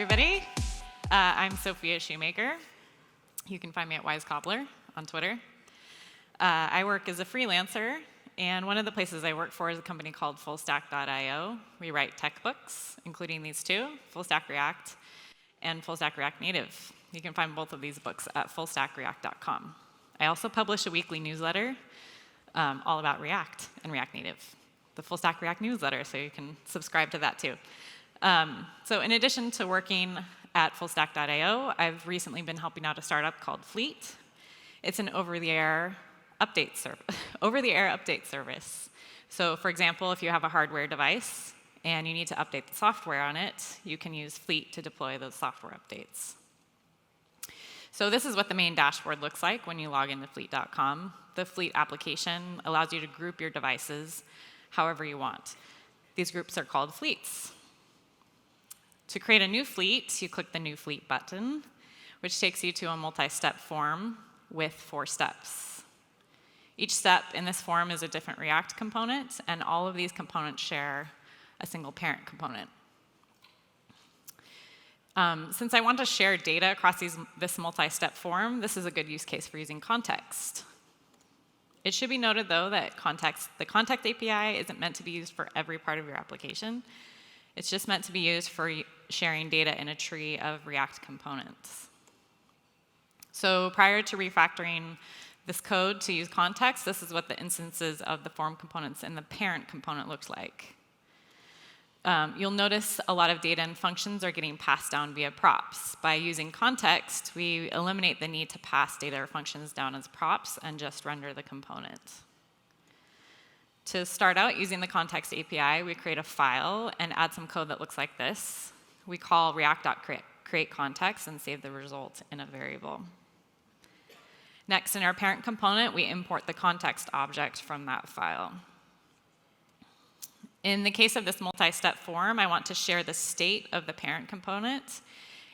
everybody. I'm Sophia Shoemaker. You can find me at Wise Cobbler on Twitter. I work as a freelancer, and one of the places I work for is a company called fullstack.io. We write tech books, including these two, Full Stack React and Full Stack React Native. You can find both of these books at fullstackreact.com. I also publish a weekly newsletter all about React and React Native, the Full Stack React newsletter, so you can subscribe to that too. So in addition to working at fullstack.io, I've recently been helping out a startup called Fleet. It's an over-the-air update service. So for example, if you have a hardware device and you need to update the software on it, you can use Fleet to deploy those software updates. So this is what the main dashboard looks like when you log into fleet.com. The Fleet application allows you to group your devices however you want. These groups are called fleets. To create a new fleet, you click the New Fleet button, which takes you to a multi-step form with 4 steps. Each step in this form is a different React component, and all of these components share a single parent component. Since I want to share data across this multi-step form, this is a good use case for using context. It should be noted, though, that the Context API isn't meant to be used for every part of your application. It's just meant to be used for sharing data in a tree of React components. So prior to refactoring this code to use context, this is what the instances of the form components and the parent component looks like. You'll notice a lot of data and functions are getting passed down via props. By using context, we eliminate the need to pass data or functions down as props and just render the component. To start out using the Context API, we create a file and add some code that looks like this. We call react.createContext and save the result in a variable. Next, in our parent component, we import the context object from that file. In the case of this multi-step form, I want to share the state of the parent component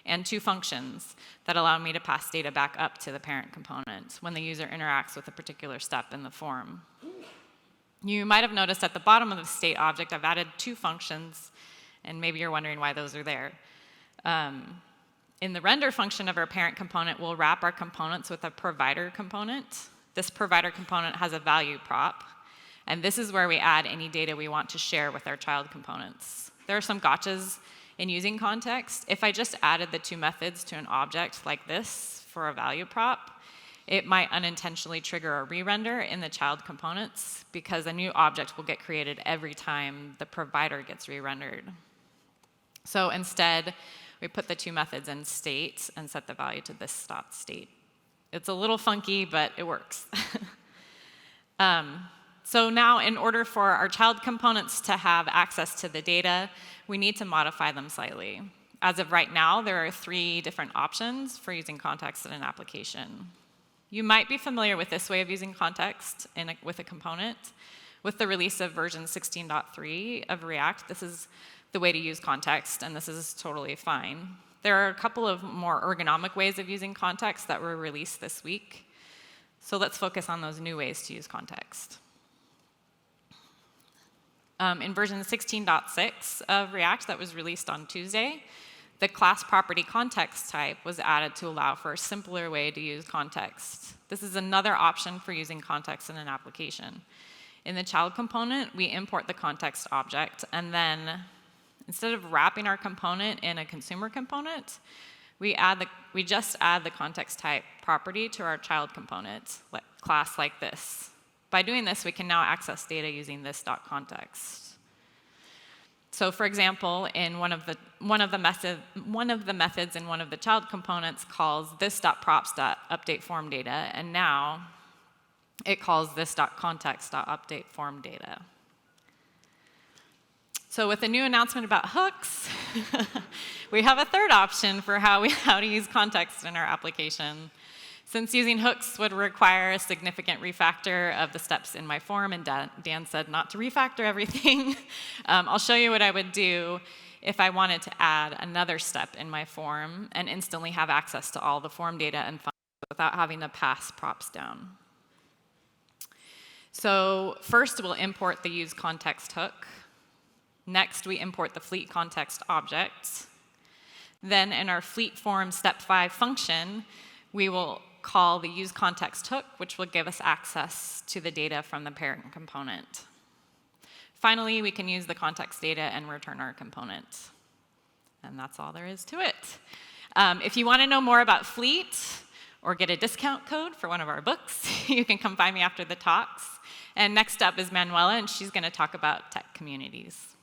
and 2 functions that allow me to pass data back up to the parent component when the user interacts with a particular step in the form. You might have noticed at the bottom of the state object, I've added 2 functions, and maybe you're wondering why those are there. In the render function of our parent component, we'll wrap our components with a provider component. This provider component has a value prop, and this is where we add any data we want to share with our child components. There are some gotchas in using context. If I just added the 2 methods to an object like this for a value prop, it might unintentionally trigger a re-render in the child components because a new object will get created every time the provider gets re-rendered. So instead, we put the 2 methods in state and set the value to this .state. It's a little funky, but it works. So now, in order for our child components to have access to the data, we need to modify them slightly. As of right now, there are 3 different options for using context in an application. You might be familiar with this way of using context with a component. With the release of version 16.3 of React, this is the way to use context, and this is totally fine. There are a couple of more ergonomic ways of using context that were released this week. So let's focus on those new ways to use context. In version 16.6 of React that was released on Tuesday, the class property context type was added to allow for a simpler way to use context. This is another option for using context in an application. In the child component, we import the context object, and then instead of wrapping our component in a consumer component, we just add the context type property to our child component class like this. By doing this, we can now access data using this .context. So for example, in one of the methods in one of the child components calls this.props.update form data, and now it calls this.context.update form data. So with the new announcement about hooks, we have a third option for how to use context in our application. Since using hooks would require a significant refactor of the steps in my form, and Dan said not to refactor everything, I'll show you what I would do if I wanted to add another step in my form and instantly have access to all the form data and functions without having to pass props down. So first, we'll import the useContext hook. Next, we import the fleet context object. Then in our fleet form step 5 function, we will call the use context hook, which will give us access to the data from the parent component. Finally, we can use the context data and return our component. And that's all there is to it. If you want to know more about Fleet or get a discount code for one of our books, you can come find me after the talks. And next up is Manuela, and she's going to talk about tech communities.